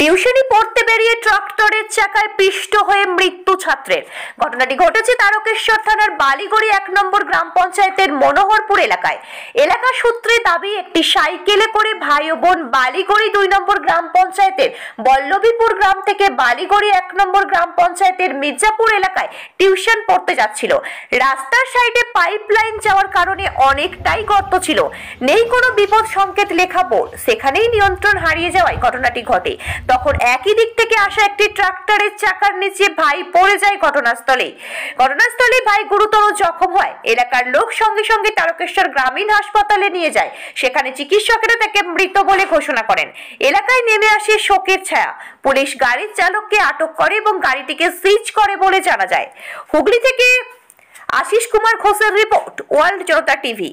টিউশনি পড়তে বেরিয়ে ট্রাক্টরের চাকায় পিষ্ট হয়ে মৃত্যু ছাত্রের। ঘটনাটি ঘটেছে তারকেশ্বর থানার বালিগড়ি 1 নম্বর গ্রাম পঞ্চায়েতের মনোহরপুর এলাকায়। এলাকা সূত্রে দাবি, একটি সাইকেলে করে ভাই ও বোন বালিগড়ি 2 নম্বর গ্রাম পঞ্চায়েতের বল্লভীপুর গ্রাম থেকে বালিগড়ি 1 নম্বর গ্রাম পঞ্চায়েতের মির্জাপুর এলাকায় টিউশন পড়তে যাচ্ছিল। রাস্তার সাইডে পাইপলাইন যাওয়ার কারণে অনেকটাই গর্ত ছিল, নেই কোনো বিপদ সংকেত লেখা বোর্ড। সেখানেই নিয়ন্ত্রণ হারিয়ে যাওয়ায় ঘটনাটি ঘটে। তখন একই দিক থেকে আসা একটি ট্রাক্টরের চাকার নিচে ভাই পড়ে যায় ঘটনাস্থলে ভাই গুরুতর জখম হয়। এলাকার লোক সঙ্গে সঙ্গে তারকেশ্বর গ্রামীণ হাসপাতালে নিয়ে যায়। সেখানে চিকিৎসকেরা তাকে মৃত বলে ঘোষণা করেন। এলাকায় নেমে আসে শোকের ছায়া। পুলিশ গাড়ির চালককে আটক করে এবং গাড়িটিকে সিজ করে বলে জানা যায়। হুগলি থেকে আশিস কুমার ঘোষের রিপোর্ট, ওয়ার্ল্ড জনতা টিভি।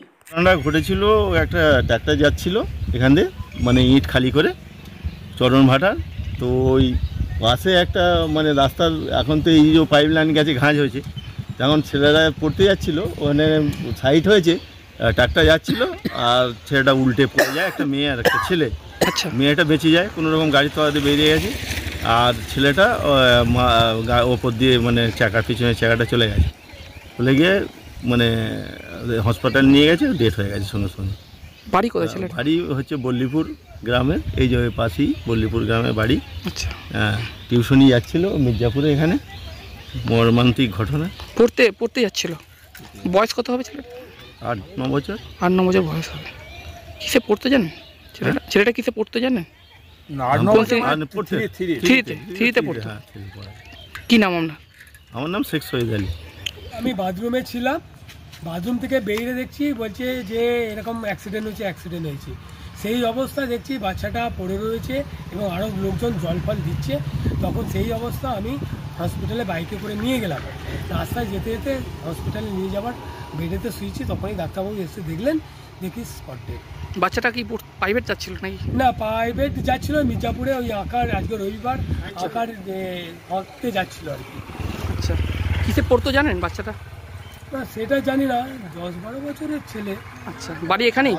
ঘটেছিল, একটা ট্রাক্টর যাচ্ছিল এখান দিয়ে, মানে ইট খালি করে চরণ ভাটার। তো ওই পাশে একটা মানে রাস্তার এখন তো এই যে পাইপ লাইন গেছে, ঘাঁজ হয়েছে, তখন ছেলেরা পড়তে যাচ্ছিলো, ওখানে সাইড হয়েছে, ট্রাক্টর যাচ্ছিলো আর ছেলেটা উল্টে পড়ে যায়। একটা মেয়ে আর একটা ছেলে। আচ্ছা, মেয়েটা বেঁচে যায়, কোনো রকম গাড়ির তলাতে বেরিয়ে গেছে, আর ছেলেটা ওপর দিয়ে মানে চাকার পিছনে চাকাটা চলে গেছে, চলে গিয়ে মানে হসপিটাল নিয়ে গেছে, ডেথ হয়ে গেছে সঙ্গে সঙ্গে। বাড়ি কোথায় ছিল? বাড়ি হচ্ছে বল্লভীপুর গ্রামের, এই যে পাশেই বল্লভীপুর গ্রামের বাড়ি। আচ্ছা, হ্যাঁ, টিউশনি যাচ্ছিল মির্জাপুরে। এখানে মর্মান্তিক ঘটনা। পড়তে যাচ্ছিল। বয়স কত হবে ছেলেটা? 8-9 বছর। 8-9 বছর বয়স হবে। কিসে পড়তে জানেন ছেলেটা কিসে পড়তে জানেন? থ্রিতে পড়তো। কি নাম আপনার? আমার নাম শেখ শহীদ আলী। আমি বাথরুমে ছিলাম, বাথরুম থেকে বেরিয়ে দেখছি বলছে যে এরকম অ্যাক্সিডেন্ট হয়েছে। সেই অবস্থা দেখছি বাচ্চাটা পড়ে রয়েছে এবং আরও লোকজন জল ফল দিচ্ছে। তখন সেই অবস্থা আমি হসপিটালে বাইকে করে নিয়ে গেলাম। রাস্তায় যেতে যেতে হসপিটালে নিয়ে যাওয়ার বেডেতে শুয়েছি, তখনই ডাক্তারবাবু এসে দেখলেন, দেখি স্পট ডেড। বাচ্চাটা কি প্রাইভেট যাচ্ছিল নাকি? না, প্রাইভেট যাচ্ছিল মির্জাপুরে, ওই আঁকার আজকে রবিবার আঁকার হতে যাচ্ছিল আর কি। আচ্ছা, কিসে পড়তো জানেন বাচ্চাটা? না, সেটা জানি না, 10-12 বছরের ছেলে। আচ্ছা, বাড়ি এখানেই?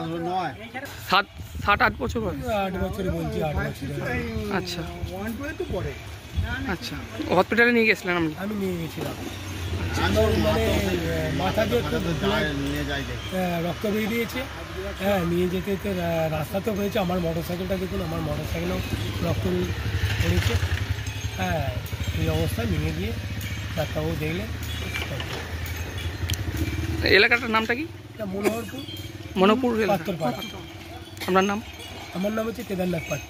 7-8 বছর? 8 বছরে বলছি, 8 বছরে। আচ্ছা আচ্ছা, হসপিটালে নিয়ে গেছিলেন আপনি? আমি নিয়ে গেছিলাম। মানে মাথা দিয়ে রক্ত বেরিয়েছে। হ্যাঁ, নিয়ে যেতে যেতে রাস্তাতেও হয়েছে। আমার মোটরসাইকেলটা দেখুন, আমার মোটরসাইকেলেও রক্ত পড়েছে। হ্যাঁ, এই অবস্থায় নিয়ে গিয়ে ডাক্তারবাবু দেখলেন। এলাকাটার নামটা কি? মনোহরপুর পাত্র। আপনার নাম? আমার নাম হচ্ছে কেদারনাথ পাত্র।